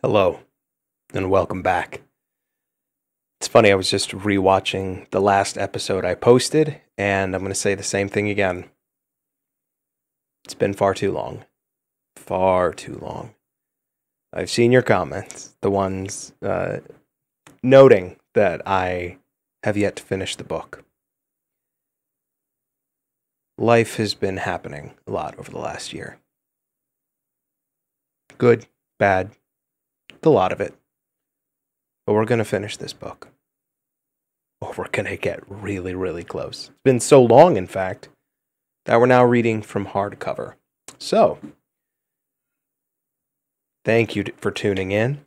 Hello, and welcome back. It's funny, I was just rewatching the last episode I posted, and I'm going to say the same thing again. It's been far too long. Far too long. I've seen your comments, the ones noting that I have yet to finish the book. Life has been happening a lot over the last year. Good, bad, a lot of it. But we're going to finish this book. Or we're going to get really, really close. It's been so long, in fact, that we're now reading from hardcover. So, thank you for tuning in.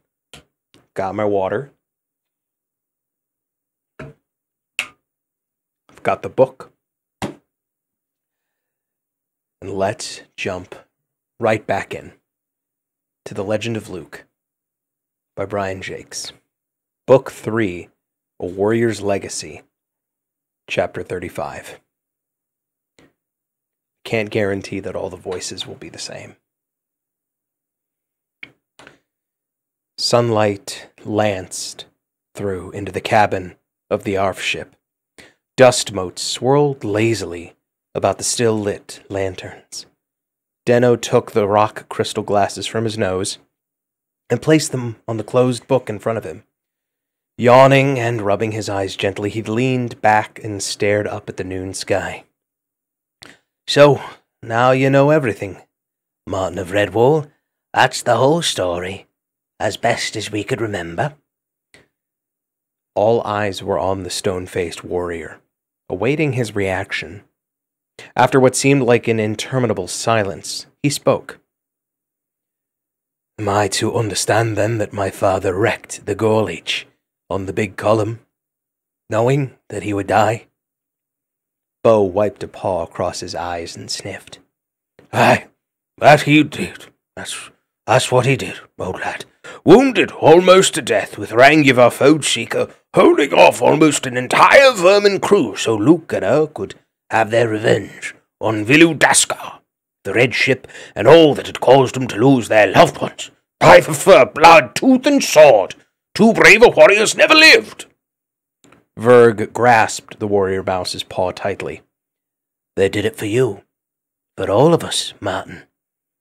Got my water. I've got the book. And let's jump right back in to The Legend of Luke by Brian Jacques. Book 3, A Warrior's Legacy, Chapter 35. Can't guarantee that all the voices will be the same. Sunlight lanced through into the cabin of the Arf ship. Dust motes swirled lazily about the still-lit lanterns. Denno took the rock crystal glasses from his nose and placed them on the closed book in front of him. Yawning and rubbing his eyes gently, he leaned back and stared up at the noon sky. So, now you know everything, Martin of Redwall. That's the whole story, as best as we could remember. All eyes were on the stone-faced warrior, awaiting his reaction. After what seemed like an interminable silence, he spoke. Am I to understand, then, that my father wrecked the Gorlich on the big column, knowing that he would die? Bo wiped a paw across his eyes and sniffed. Aye, that he did. That's what he did, old lad. Wounded almost to death with Rangivar Fodeseeker, holding off almost an entire vermin crew so Luke and her could have their revenge on Vilu Daskar, the red ship, and all that had caused them to lose their loved ones. By the fur, blood, tooth, and sword, two braver warriors never lived. Verg grasped the warrior mouse's paw tightly. They did it for you, for all of us, Martin.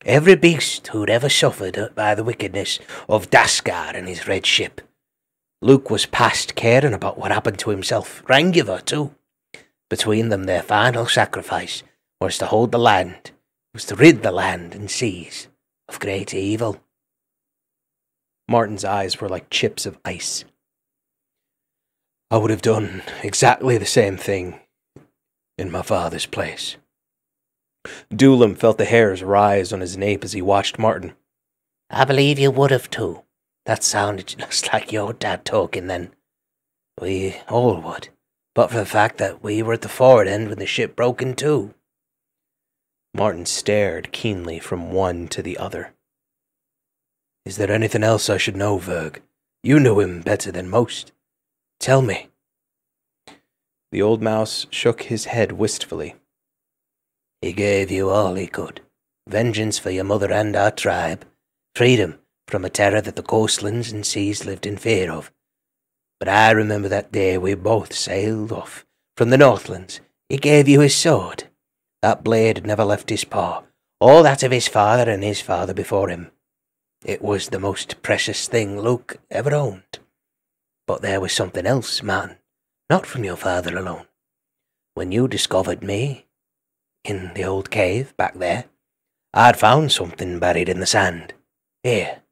Every beast who'd ever suffered by the wickedness of Daskar and his red ship. Luke was past caring about what happened to himself, Rangivar too. Between them, their final sacrifice was to hold the land, was to rid the land and seas of great evil. Martin's eyes were like chips of ice. I would have done exactly the same thing in my father's place. Doolam felt the hairs rise on his nape as he watched Martin. I believe you would have too. That sounded just like your dad talking then. We all would. But for the fact that we were at the forward end when the ship broke in two. Martin stared keenly from one to the other. Is there anything else I should know, Verg? You knew him better than most. Tell me. The old mouse shook his head wistfully. He gave you all he could. Vengeance for your mother and our tribe. Freedom from a terror that the coastlands and seas lived in fear of. But I remember that day we both sailed off from the Northlands. He gave you his sword. That blade had never left his paw, or that of his father and his father before him. It was the most precious thing Luke ever owned. But there was something else, Martin, not from your father alone. When you discovered me, in the old cave back there, I'd found something buried in the sand. Here.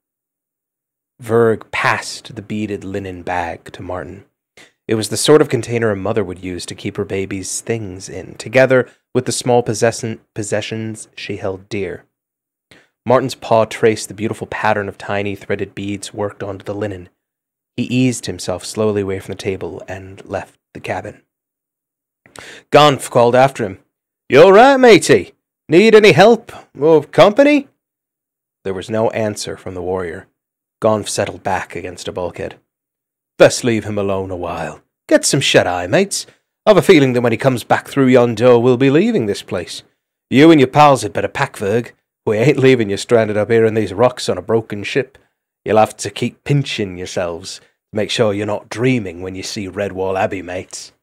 Verg passed the beaded linen bag to Martin. It was the sort of container a mother would use to keep her baby's things in, together with the small possessions she held dear. Martin's paw traced the beautiful pattern of tiny threaded beads worked onto the linen. He eased himself slowly away from the table and left the cabin. Gonf called after him. You all right, matey? Need any help or company? There was no answer from the warrior. Gonf settled back against a bulkhead. Best leave him alone a while. Get some shut-eye, mates. I've a feeling that when he comes back through yon door, we'll be leaving this place. You and your pals had better pack, Verg. We ain't leaving you stranded up here in these rocks on a broken ship. You'll have to keep pinching yourselves to make sure you're not dreaming when you see Redwall Abbey, mates.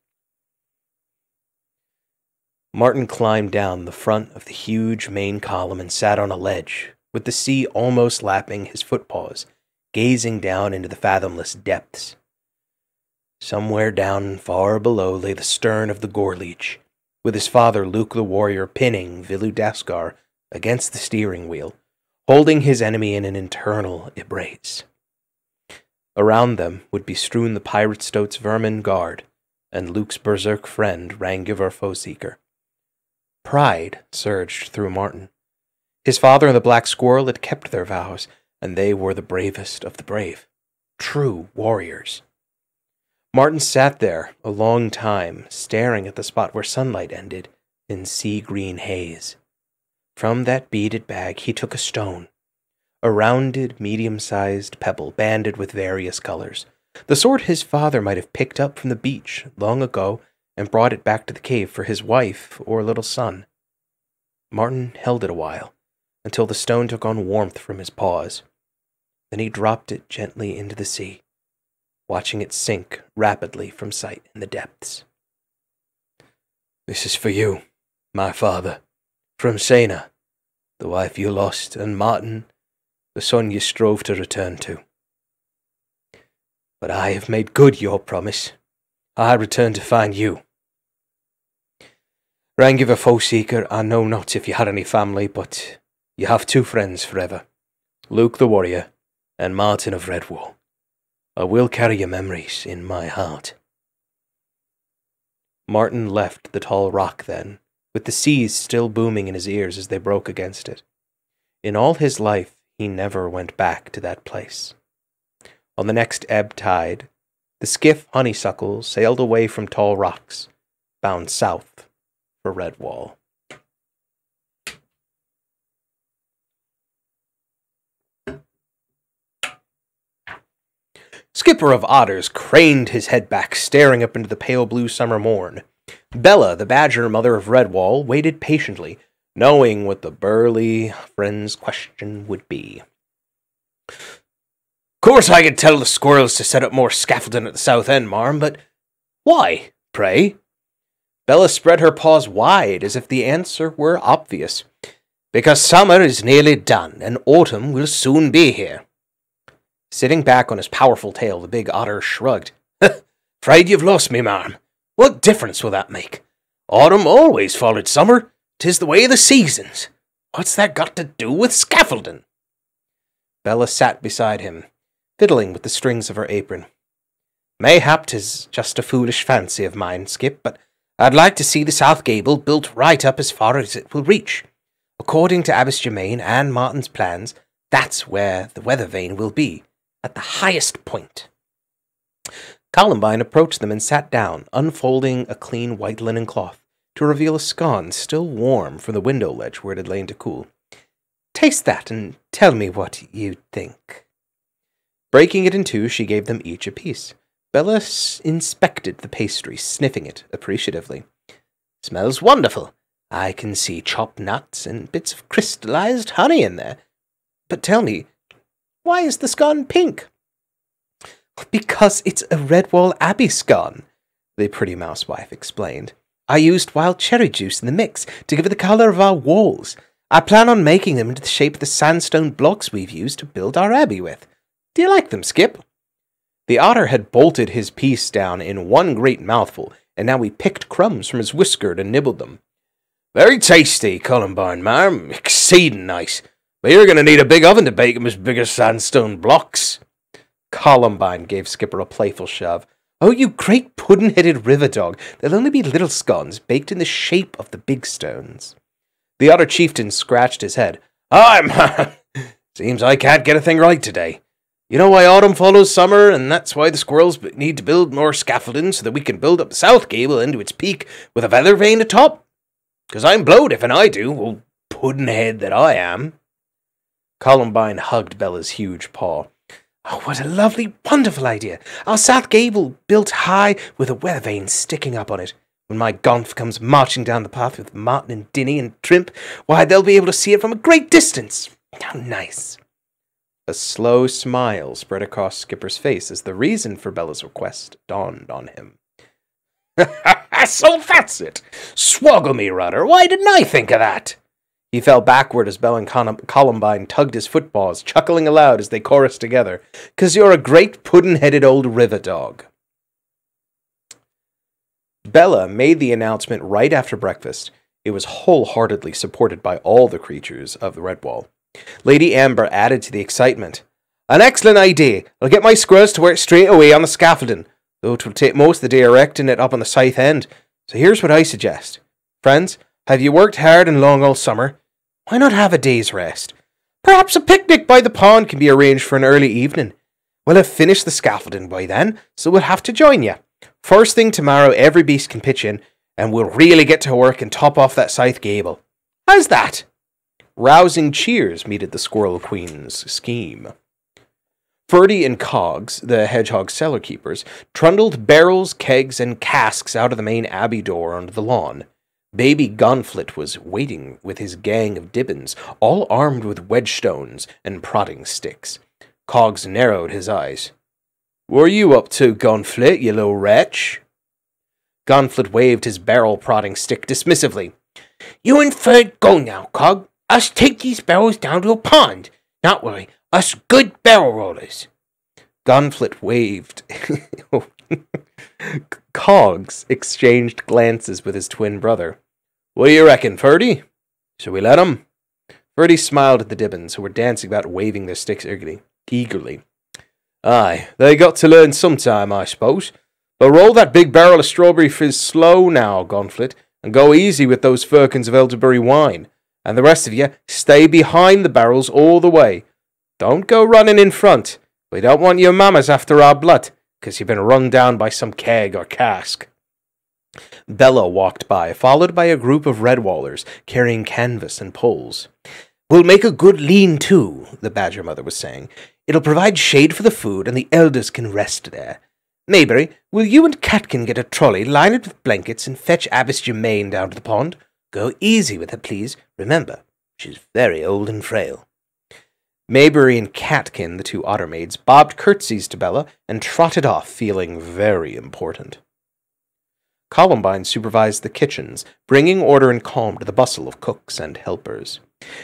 Martin climbed down the front of the huge main column and sat on a ledge, with the sea almost lapping his footpaws, gazing down into the fathomless depths. Somewhere down far below lay the stern of the Gorleech, with his father Luke the warrior pinning Vilu Daskar against the steering wheel, holding his enemy in an internal embrace. Around them would be strewn the pirate stoat's vermin guard, and Luke's berserk friend Rangivar Foeseeker. Pride surged through Martin. His father and the Black Squirrel had kept their vows, and they were the bravest of the brave. True warriors. Martin sat there a long time, staring at the spot where sunlight ended in sea-green haze. From that beaded bag he took a stone, a rounded, medium-sized pebble banded with various colors, the sort his father might have picked up from the beach long ago and brought it back to the cave for his wife or little son. Martin held it a while, until the stone took on warmth from his paws. Then he dropped it gently into the sea, watching it sink rapidly from sight in the depths. "This is for you, my father, from Sena, the wife you lost, and Martin, the son you strove to return to. But I have made good your promise. I return to find you. Rangivar Foeseeker, I know not if you had any family, but you have two friends forever, Luke the warrior and Martin of Redwall. I will carry your memories in my heart." Martin left the tall rock then, with the seas still booming in his ears as they broke against it. In all his life, he never went back to that place. On the next ebb tide, the skiff Honeysuckle sailed away from Tall Rocks, bound south for Redwall. Skipper of Otters craned his head back, staring up into the pale blue summer morn. Bella, the badger mother of Redwall, waited patiently, knowing what the burly friend's question would be. "Course I could tell the squirrels to set up more scaffolding at the south end, marm, but why, pray?" Bella spread her paws wide, as if the answer were obvious. "Because summer is nearly done, and autumn will soon be here." Sitting back on his powerful tail, the big otter shrugged. "'Fraid you've lost me, marm. What difference will that make? Autumn always followed summer. 'Tis the way of the seasons. What's that got to do with scaffolding?" Bella sat beside him, fiddling with the strings of her apron. "Mayhap 'tis just a foolish fancy of mine, Skip, but I'd like to see the south gable built right up as far as it will reach. According to Abbess Germain and Martin's plans, that's where the weather vane will be, at the highest point." Columbine approached them and sat down, unfolding a clean white linen cloth to reveal a scone still warm from the window ledge where it had lain to cool. "Taste that and tell me what you think." Breaking it in two, she gave them each a piece. Bella inspected the pastry, sniffing it appreciatively. "Smells wonderful. I can see chopped nuts and bits of crystallized honey in there. But tell me, why is the scone pink?" "Because it's a Redwall Abbey scone," the pretty mousewife explained. "I used wild cherry juice in the mix to give it the color of our walls. I plan on making them into the shape of the sandstone blocks we've used to build our abbey with. Do you like them, Skip?" The otter had bolted his piece down in one great mouthful, and now he picked crumbs from his whisker and nibbled them. "Very tasty, Columbine, marm. Exceeding nice. But you're going to need a big oven to bake 'em as big as sandstone blocks." Columbine gave Skipper a playful shove. "Oh, you great puddin'-headed river dog. They'll only be little scones baked in the shape of the big stones." The otter chieftain scratched his head. Seems I can't get a thing right today. You know why autumn follows summer, and that's why the squirrels need to build more scaffolding so that we can build up the south gable into its peak with a weather vane atop? 'Cause I'm blowed if and I do, old puddin' head that I am." Columbine hugged Bella's huge paw. "Oh, what a lovely, wonderful idea. Our south gable built high with a weather vane sticking up on it. When my gonf comes marching down the path with Martin and Dinny and Trimp, why, they'll be able to see it from a great distance. How nice." A slow smile spread across Skipper's face as the reason for Bella's request dawned on him. So that's it! Swoggle me, rudder! Why didn't I think of that? He fell backward as Belle and Columbine tugged his footpaws, chuckling aloud as they chorused together. "'Cause you're a great puddin'-headed old river dog." Bella made the announcement right after breakfast. It was wholeheartedly supported by all the creatures of the Redwall. Lady Amber added to the excitement. "An excellent idea! I'll get my squirrels to work straight away on the scaffolding, though it will take most of the day erecting it up on the south end. So here's what I suggest. Friends, have you worked hard and long all summer? Why not have a day's rest? Perhaps a picnic by the pond can be arranged for an early evening. We'll have finished the scaffolding by then, so we'll have to join you. First thing tomorrow, every beast can pitch in, and we'll really get to work and top off that south gable. How's that?" Rousing cheers meted the Squirrel Queen's scheme. Ferdy and Cogs, the hedgehog cellar keepers, trundled barrels, kegs, and casks out of the main abbey door onto the lawn. Baby Gonflit was waiting with his gang of Dibbins, all armed with wedge-stones and prodding sticks. Cogs narrowed his eyes. "What are you up to, Gonflit, you little wretch?" Gonflit waved his barrel-prodding stick dismissively. "You and Ferd go now, Cog. Us take these barrels down to a pond. Not worry, us good barrel rollers." Gonflit waved. Cogs exchanged glances with his twin brother. "What do you reckon, Ferdy? Shall we let 'em?" Ferdy smiled at the Dibbins, who were dancing about waving their sticks eagerly. "Aye, they got to learn sometime, I suppose. But roll that big barrel of strawberry fizz slow now, Gonflit, and go easy with those firkins of elderberry wine. And the rest of you, stay behind the barrels all the way. Don't go running in front. We don't want your mamas after our blood, 'cause you've been run down by some keg or cask." Bella walked by, followed by a group of Redwallers carrying canvas and poles. "We'll make a good lean-to," the Badger Mother was saying. "It'll provide shade for the food, and the elders can rest there. Mayberry, will you and Catkin get a trolley, line it with blankets, and fetch Abbess Germaine down to the pond? Go easy with her, please. Remember, she's very old and frail." Mayberry and Catkin, the two otter maids, bobbed curtsies to Bella and trotted off, feeling very important. Columbine supervised the kitchens, bringing order and calm to the bustle of cooks and helpers.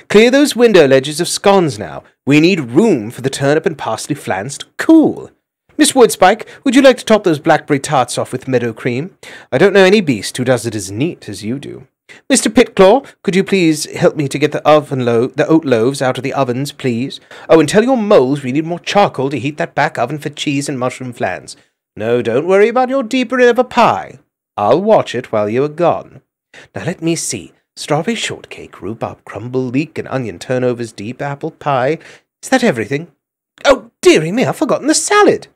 "Clear those window ledges of scones now. We need room for the turnip and parsley flans to cool. Miss Woodspike, would you like to top those blackberry tarts off with meadow cream? I don't know any beast who does it as neat as you do. Mr. Pitclaw, could you please help me to get the oat loaves out of the ovens, please? Oh, and tell your moles we need more charcoal to heat that back oven for cheese and mushroom flans. No, don't worry about your deeper river pie. I'll watch it while you are gone. Now let me see. Strawberry shortcake, rhubarb crumble, leek, and onion turnovers, deep apple pie. Is that everything? Oh, dearie me, I've forgotten the salad."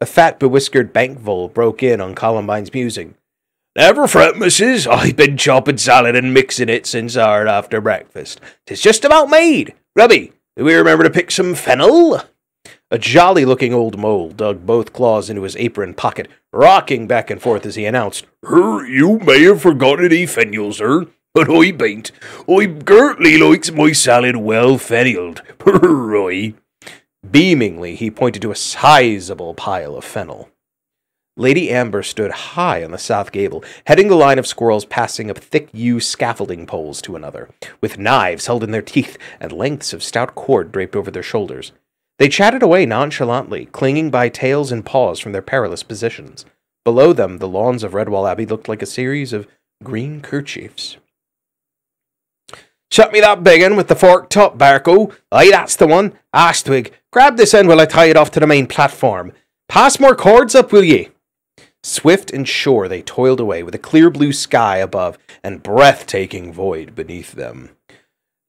A fat, bewhiskered bank vole broke in on Columbine's musing. "Never fret, missus. I've been chopping salad and mixing it since hour after breakfast. 'Tis just about made. Rubby, do we remember to pick some fennel?" A jolly-looking old mole dug both claws into his apron pocket, rocking back and forth as he announced, "You may have forgotten any fennel, sir, but I bain't. I gertly likes my salad well fennelled. Roy." Beamingly, he pointed to a sizable pile of fennel. Lady Amber stood high on the south gable, heading the line of squirrels passing up thick yew scaffolding poles to another, with knives held in their teeth and lengths of stout cord draped over their shoulders. They chatted away nonchalantly, clinging by tails and paws from their perilous positions. Below them, the lawns of Redwall Abbey looked like a series of green kerchiefs. "Shut me that big un with the forked top, Barco. Aye, that's the one. Ashtwig, grab this end while I tie it off to the main platform. Pass more cords up, will ye?" Swift and sure they toiled away, with a clear blue sky above and breathtaking void beneath them.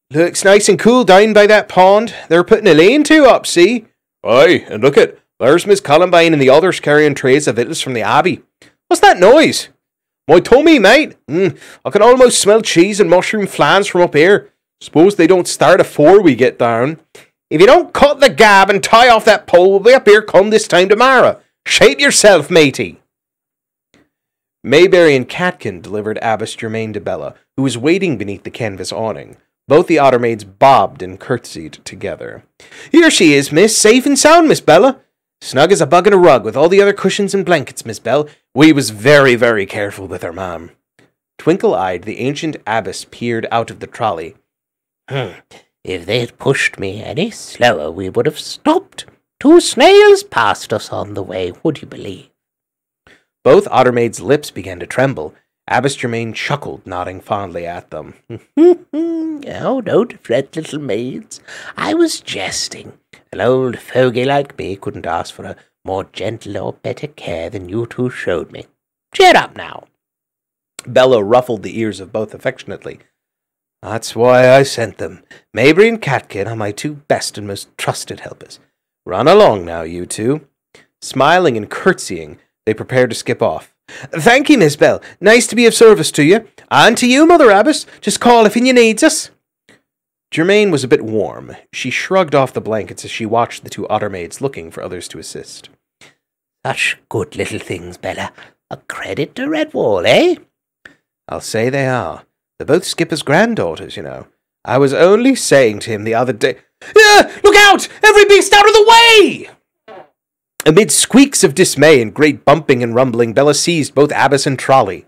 "Looks nice and cool down by that pond. They're putting a lean-to up, see? Aye, and look it. There's Miss Columbine and the others carrying trays of victuals from the Abbey. What's that noise? My tummy, mate. I can almost smell cheese and mushroom flans from up here. Suppose they don't start afore we get down. If you don't cut the gab and tie off that pole, we'll be up here come this time tomorrow. Shape yourself, matey." Mayberry and Catkin delivered Abbess Germaine to Bella, who was waiting beneath the canvas awning. Both the otter maids bobbed and curtsied together. "Here she is, miss, safe and sound, Miss Bella. Snug as a bug in a rug, with all the other cushions and blankets, Miss Bell. We was very, very careful with her, ma'am." Twinkle-eyed, the ancient abbess peered out of the trolley. If they'd pushed me any slower, we would have stopped. 2 snails passed us on the way, would you believe?" Both otter maids' lips began to tremble. Abbess Germain chuckled, nodding fondly at them. "Oh, don't fret, little maids. I was jesting. An old fogey like me couldn't ask for a more gentle or better care than you two showed me. Cheer up now." Bella ruffled the ears of both affectionately. "That's why I sent them. Mabry and Catkin are my 2 best and most trusted helpers. Run along now, you 2. Smiling and curtsying, they prepared to skip off. "Thank you, Miss Bell. Nice to be of service to you. And to you, Mother Abbess. Just call if you needs us." Germaine was a bit warm. She shrugged off the blankets as she watched the 2 otter maids looking for others to assist. "Such good little things, Bella. A credit to Redwall, eh?" "I'll say they are. They're both Skipper's granddaughters, you know. I was only saying to him the other day—" "Look out! Every beast out of the way!" Amid squeaks of dismay and great bumping and rumbling, Bella seized both Abbess and trolley.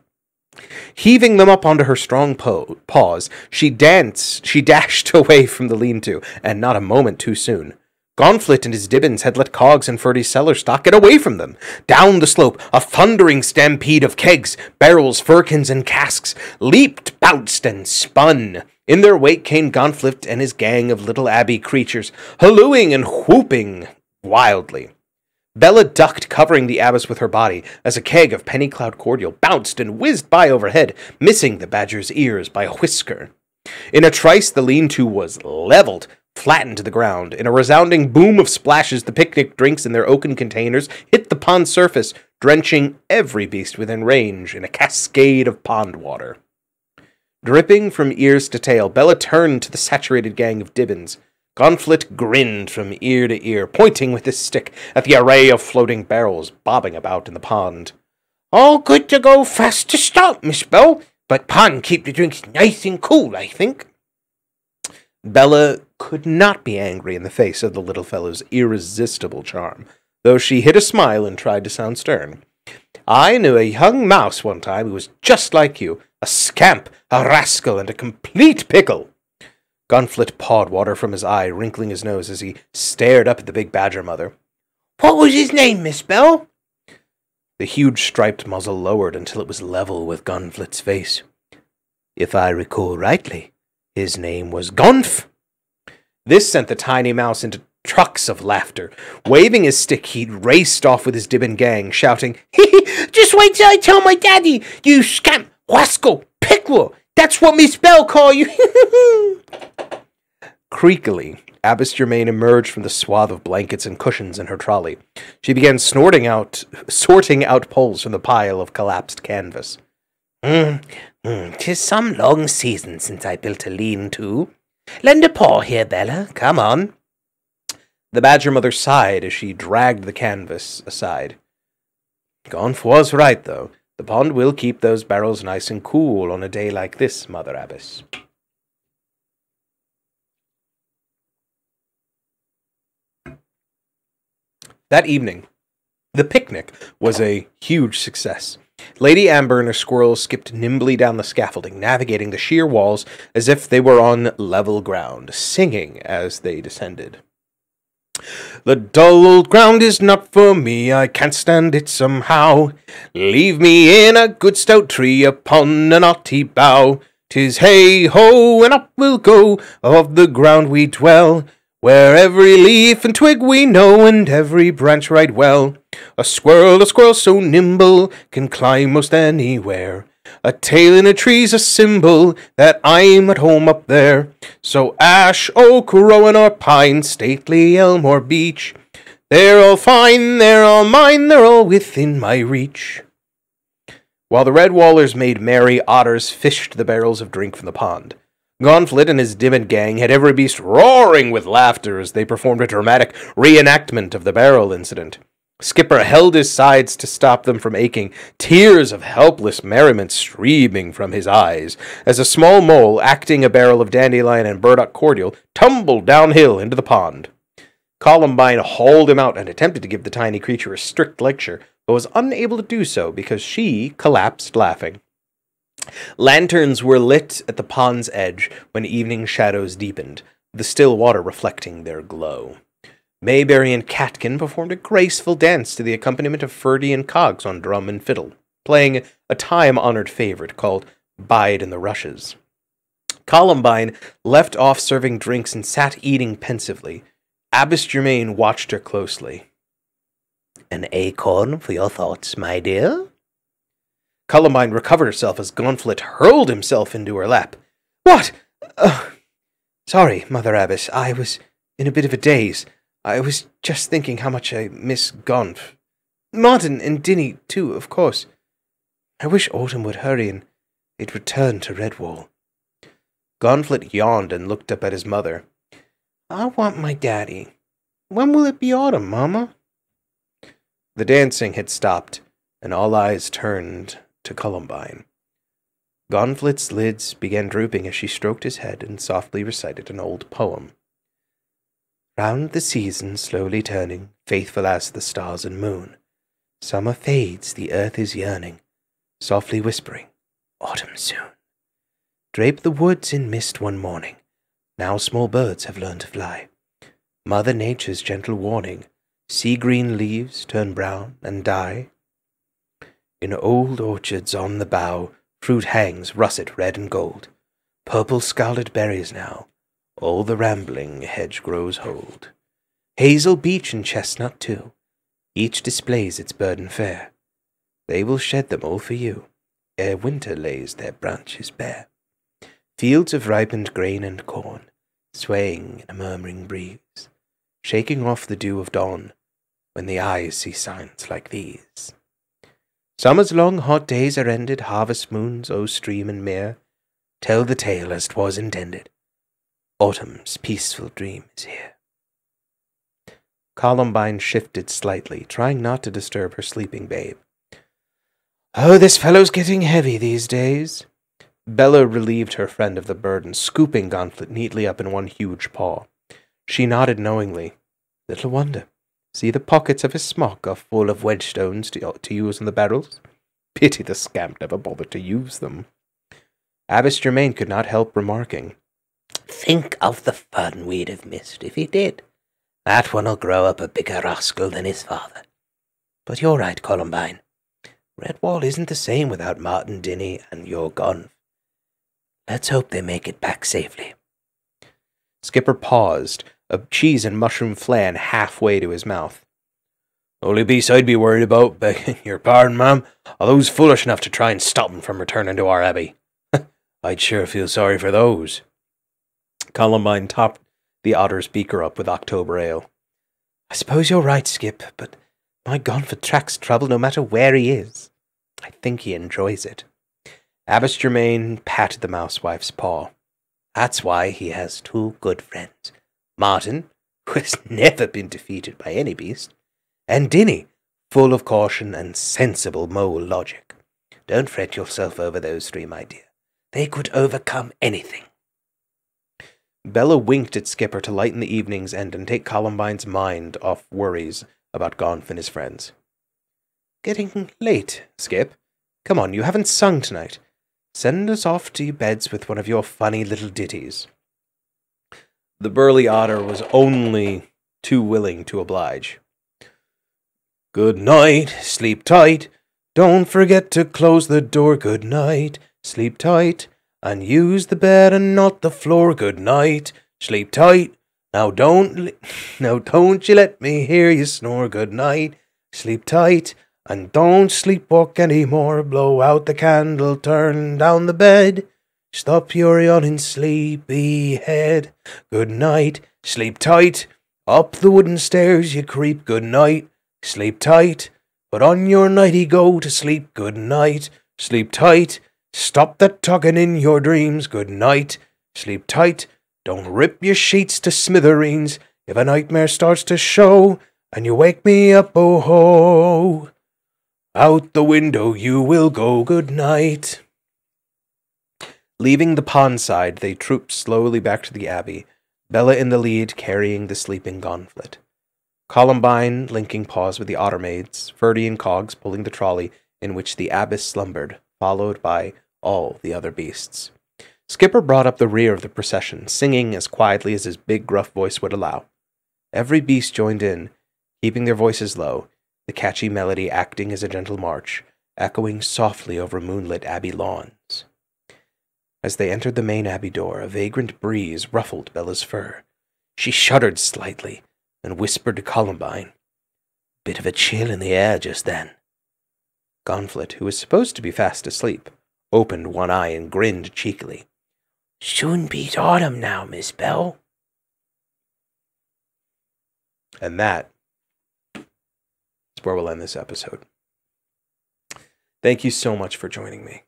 Heaving them up onto her strong paws, she dashed away from the lean-to, and not a moment too soon. Gonflit and his Dibbins had let Cogs and Ferdy's cellar stock get away from them. Down the slope, a thundering stampede of kegs, barrels, firkins, and casks leaped, bounced, and spun. In their wake came Gonflit and his gang of little abbey creatures, hallooing and whooping wildly. Bella ducked, covering the abbess with her body, as a keg of penny cloud cordial bounced and whizzed by overhead, missing the badger's ears by a whisker. In a trice, the lean-to was leveled, flattened to the ground. In a resounding boom of splashes, the picnic drinks in their oaken containers hit the pond surface, drenching every beast within range in a cascade of pond water. Dripping from ears to tail, Bella turned to the saturated gang of Dibbins. Gonflit grinned from ear to ear, pointing with his stick at the array of floating barrels bobbing about in the pond. "All good to go fast to start, Miss Bell, but pond keep the drinks nice and cool, I think." Bella could not be angry in the face of the little fellow's irresistible charm, though she hid a smile and tried to sound stern. "I knew a young mouse one time who was just like you, a scamp, a rascal, and a complete pickle." Gonflit pawed water from his eye, wrinkling his nose as he stared up at the big badger mother. "What was his name, Miss Bell?" The huge striped muzzle lowered until it was level with Gonflit's face. "If I recall rightly, his name was Gonf." This sent the tiny mouse into trucks of laughter. Waving his stick, he'd raced off with his Dibbin gang, shouting, "Just wait till I tell my daddy, you scamp, rascal, pickler! That's what Miss Bell call you!" Creakily, Abbess Germain emerged from the swath of blankets and cushions in her trolley. She began sorting out poles from the pile of collapsed canvas. 'Tis some long season since I built a lean-to. Lend a paw here, Bella. Come on." The badger mother sighed as she dragged the canvas aside. "Gonf was right, though. The pond will keep those barrels nice and cool on a day like this, Mother Abbess." That evening, the picnic was a huge success. Lady Amber and her squirrels skipped nimbly down the scaffolding, navigating the sheer walls as if they were on level ground, singing as they descended. "The dull old ground is not for me, I can't stand it somehow. Leave me in a good stout tree upon a knotty bough. 'Tis hey-ho, and up we'll go, of the ground we dwell, where every leaf and twig we know, and every branch right well. A squirrel so nimble, can climb most anywhere. A tail in a tree's a symbol that I'm at home up there. So ash, oak, rowan, or pine, stately elm or beech, they're all fine, they're all mine, they're all within my reach." While the Redwallers made merry, otters fished the barrels of drink from the pond. Gonflit and his Dibbin gang had every beast roaring with laughter as they performed a dramatic reenactment of the barrel incident. Skipper held his sides to stop them from aching, tears of helpless merriment streaming from his eyes, as a small mole, acting a barrel of dandelion and burdock cordial, tumbled downhill into the pond. Columbine hauled him out and attempted to give the tiny creature a strict lecture, but was unable to do so because she collapsed laughing. Lanterns were lit at the pond's edge when evening shadows deepened, the still water reflecting their glow. Mayberry and Catkin performed a graceful dance to the accompaniment of Ferdy and Cogs on drum and fiddle, playing a time-honored favorite called Bide in the Rushes. Columbine left off serving drinks and sat eating pensively. Abbess Germain watched her closely. An acorn for your thoughts, my dear? Columbine recovered herself as Gauntlet hurled himself into her lap. What? Sorry, Mother Abbess, I was in a bit of a daze. I was just thinking how much I miss Gonf. Martin and Dinny, too, of course. I wish autumn would hurry and they'd return to Redwall. Gauntlet yawned and looked up at his mother. I want my daddy. When will it be autumn, Mama? The dancing had stopped, and all eyes turned to Columbine. Gauntlet's lids began drooping as she stroked his head and softly recited an old poem. Round the season slowly turning, faithful as the stars and moon, summer fades, the earth is yearning, softly whispering, autumn soon. Drape the woods in mist one morning, now small birds have learned to fly. Mother Nature's gentle warning, sea-green leaves turn brown and die. In old orchards on the bough, fruit hangs russet red and gold, purple scarlet berries now, all the rambling hedgerows hold. Hazel, beech, and chestnut too, each displays its burden fair. They will shed them all for you, ere winter lays their branches bare. Fields of ripened grain and corn, swaying in a murmuring breeze, shaking off the dew of dawn, when the eyes see signs like these. Summer's long hot days are ended, harvest moons, O stream and mere, tell the tale as 'twas intended. Autumn's peaceful dream is here. Columbine shifted slightly, trying not to disturb her sleeping babe. Oh, this fellow's getting heavy these days. Bella relieved her friend of the burden, scooping Gauntlet neatly up in one huge paw. She nodded knowingly. Little wonder. See, the pockets of his smock are full of wedgestones to use in the barrels. Pity the scamp never bothered to use them. Abbess Germain could not help remarking, Think of the fun we'd have missed if he did. That one'll grow up a bigger rascal than his father. But you're right, Columbine. Redwall isn't the same without Martin, Dinny, and your Gonf. Let's hope they make it back safely. Skipper paused, a cheese and mushroom flan halfway to his mouth. Only beast I'd be worried about, begging your pardon, ma'am, are those foolish enough to try and stop him from returning to our abbey. I'd sure feel sorry for those. Columbine topped the otter's beaker up with October ale. I suppose you're right, Skip, but my Gonf attracts trouble no matter where he is. I think he enjoys it. Abbess Germain patted the mousewife's paw. That's why he has two good friends. Martin, who has never been defeated by any beast, and Dinny, full of caution and sensible mole logic. Don't fret yourself over those three, my dear. They could overcome anything. Bella winked at Skipper to lighten the evening's end and take Columbine's mind off worries about Gonf and his friends. Getting late, Skip. Come on, you haven't sung tonight. Send us off to your beds with one of your funny little ditties. The burly otter was only too willing to oblige. Good night, sleep tight. Don't forget to close the door. Good night, sleep tight. And use the bed and not the floor. Good night, sleep tight. Now don't you let me hear you snore. Good night, sleep tight. And don't sleepwalk anymore. Blow out the candle, turn down the bed. Stop your yawning sleepy head. Good night, sleep tight. Up the wooden stairs you creep. Good night, sleep tight. Put on your nightie, go to sleep. Good night, sleep tight. Stop that tugging in your dreams. Good night, sleep tight. Don't rip your sheets to smithereens. If a nightmare starts to show, and you wake me up, oh ho. Out the window you will go, good night. Leaving the pond side, they trooped slowly back to the abbey, Bella in the lead carrying the sleeping Gonflet. Columbine linking paws with the otter maids, Ferdy and Cogs pulling the trolley in which the abbess slumbered, followed by all the other beasts. Skipper brought up the rear of the procession, singing as quietly as his big gruff voice would allow. Every beast joined in, keeping their voices low, the catchy melody acting as a gentle march, echoing softly over moonlit abbey lawns. As they entered the main abbey door, a vagrant breeze ruffled Bella's fur. She shuddered slightly and whispered to Columbine, "Bit of a chill in the air just then." Gonflet, who was supposed to be fast asleep, opened one eye and grinned cheekily. "Soon beat autumn now, Miss Bell." And that is where we'll end this episode. Thank you so much for joining me.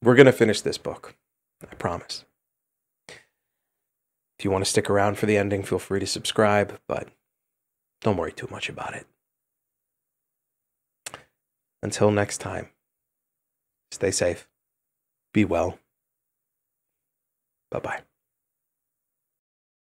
We're going to finish this book, I promise. If you want to stick around for the ending, feel free to subscribe, but don't worry too much about it. Until next time, stay safe, be well. Bye-bye.